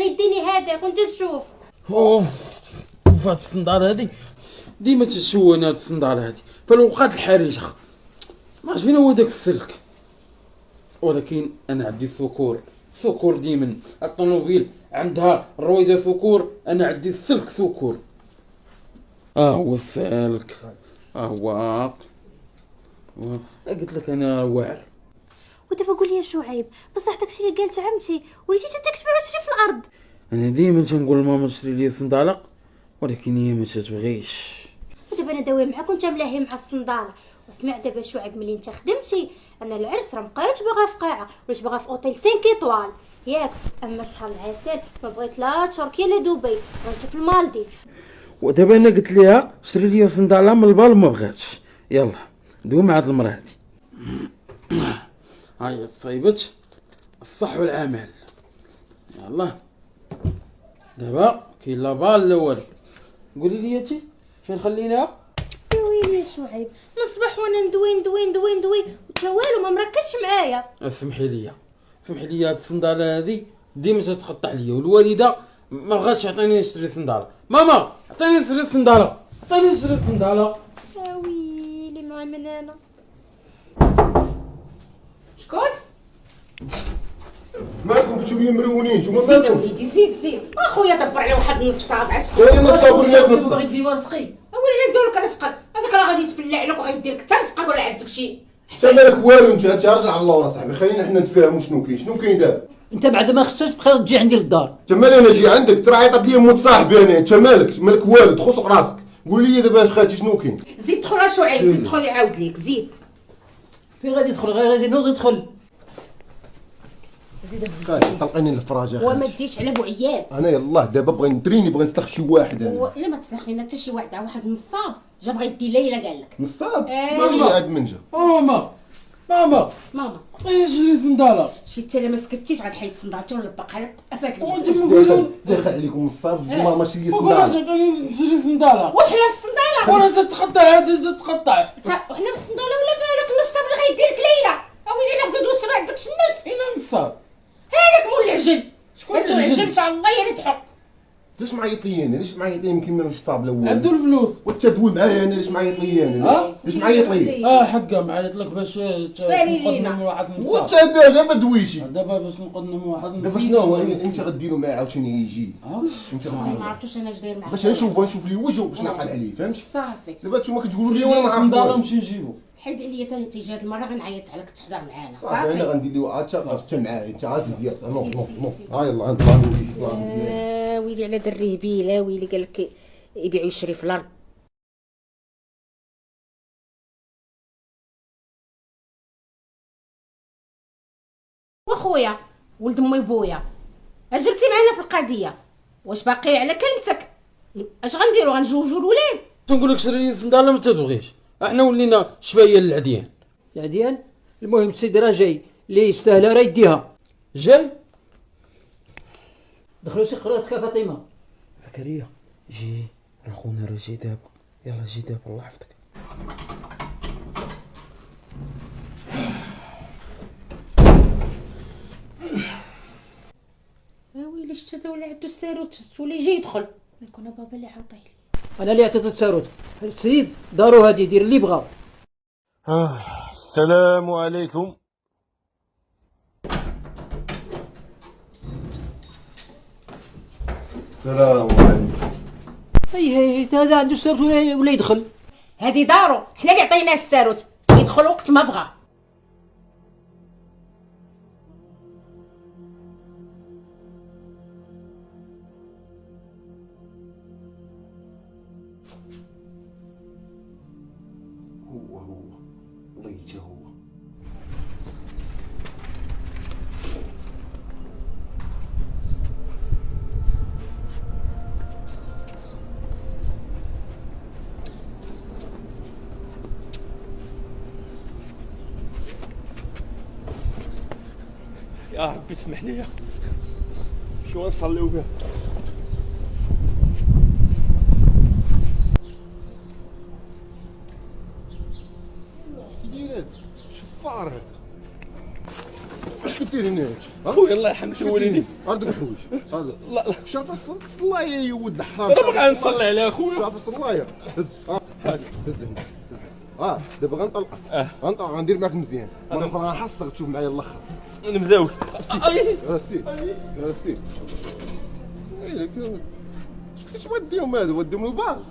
انا يديني هذاك وانت تشوف. اوف هاد الصندالة هادي ديما تشوهني، هاد الصندالة هادي فالوقات الحريجة ما عرفت فين هو داك السلك. ولكن انا عندي سكور ديما. الطوموبيل عندها الرويدة سكور، انا عندي السلك سكور. هو السلك، هو قلت لك انا واعر. ودابا قول لي يا شعيب، بصح داكشي اللي قالت عمتي وليتي تكتبي وتشري في الارض. انا ديما تنقول لماما تشري لي صندالة ولكن هي ما تتبغيش. ودابا انا داويه معاك وانت ملاهي مع الصنداله. واسمع دابا شعيب، ملي انت خدمتي انا العرس راه مبقيتش باغا في قاعه، وليت باغا في اوتيل 5 ايطوال ياك. اما شهر العسل ما بغيت لا تركيا لا دبي، بغيت في المالديف. ودابا انا قلت ليها شري لي صندالة من البال ما بغاتش. يلا دوي مع هاد المراه هادي. هاي تصايبت الصح والعمل. يلا دابا كاين لا بال لا والو. قولي لي انتي فين خليناها؟ يا ويلي يا شعيب، من الصباح وانا ندوي وتا والو ما مركزش معايا. اسمحي لي هاد الصندالة هادي ديما تتقطع عليا، والوالده ما بغاتش تعطيني نشري صندالة. ماما عطيني نشري صندالة، عطيني نشري صندالة. يا ويلي مع من انا. شكون؟ مالكم كنتو لي مرونين نتوما زيد مالكم؟ وليدي زيد اخويا دبر على واحد نصاب عشت. خويا نصاب ولا نصاب؟ بغيت لي ورثقي ولا ندير لك رزقك، هذاك راه غادي يتبلع لك وغيدير لك حتى رزقك ولا عندك شي. حتى مالك والو انت رجع على الله صاحبي، خلينا حنا نتفاهموا شنو كاين دابا. انت بعد ما خصكش تبقى تجي عندي للدار. انت مالي انا جي عندك ترى عيطات لي موت صاحبي انا، انت مالك والو تخص راسك. قول لي دابا خالتي شنو كاين؟ زيد دخل على شعيب، زيد دخل يعاود ليك زيد. فين غادي يدخل؟ غير غادي نوض يدخل. زيد خالتي طلقيني الفراج يا وما خالتي. ديش على بوعياد. انا يلاه دابا بغي نتريني، بغي نسلخ شي واحد انا. لا ما تسلخ لينا حتى شي واحد نصاب جا بغا يدي ليلى قال لك. نصاب؟ إيه. مالي عاد منجا. ماما ماما عطيني نشري صندالة. شي انت لا ما سكتيش غنحيد صندالتي ونلبقها لك افاك وانت الوجه. داخل عليكم نصاب إيه. تقول ماما شي ما بغاتش صندال. تعطيني نشري صندالة. واش حنا في الصنداله؟ ولا تتقطع هادي تتقطع. وحنا في الصنداله ولا فالك النصاب اللي غيدير لك ليلى؟ اويلي لا غدوش ما عندكش الناس. انا نصاب. هذاك مول العجل. شكون لا العجل؟ تعجل ان شاء الله يا تحق. ليش معيط لي انا؟ ليش معيط لي يمكن من النصاب الاول؟ عندو الفلوس. وانت دوي معايا انا، ليش معيط لي انا؟ ليش معيط لي؟ حقا معيط لك باش تفاري لينا. نقدم واحد وانت نصاب. دابا دويتي. دابا باش نقدم واحد دابا شنو هو انت غديرو معاه عاوتاني يجي؟ انت ما غديرو عرفتوش انا اش داير معاك. باش نشوف لي وجهه باش نعقل عليه، فهمت؟ صافي دابا نتوما كتقولوا لي وانا ما صندالة عرفت. نمشي نجيبو. حيد عليا ثاني تيجي هاد المره غنعيط عليك تحضر معانا صافي انا صافي. غندير له حتى معايا انت عازل ديالك. نوض سير، نوض سير. ها يلا نطلع نجي. ويلي على دريه بيلا، ويلي قال لك يبيع ويشري في الارض. واخويا ولد امي بويا اجرتي معنا في القضيه، واش باقي على كلمتك؟ اش غنديروا؟ غنجوجوا الولاد؟ تنقول لك شري لي صندالة ما تبغيش. احنا ولينا شويه للعديان. العديان المهم السيد راه جاي اللي يستاهل راه يديها. جاي دخلوا شي قراتك يا فاطمه. زكريا جي، راه خونا راه جاي دابا. يلا جي دابا الله يحفظك. ويلي شتا ولا عندو الساروت تولي جاي يدخل. ما يكون بابا اللي عطيه لي. انا اللي عطيت التساروت. السيد دارو هادي يدير اللي بغا. السلام عليكم. السلام عليكم. اي هذا عنده الساروت ولا يدخل. هادي دارو، حنا اللي عطيناه الساروت يدخل وقت ما بغا. هو والله يجي هو. يا ربي تسمح لي شو نصليو بها. شفار هذا. واش كدير دير هنا؟ خويا الله يرحمك شوليني. ارد الحويج هذا. لا لا شاف الصلايه يا ولد الحرام. انا بغا نصلي على خويا. شاف الصلايه. هز هز هز هنا. دابا غنطلق. غنطلق غندير معاك مزيان. مره اخرى غنحصلك تشوف معايا الاخر. انا مزاول. راسي راسي. ايه كيفاش وديهم هذا وديهم للبار.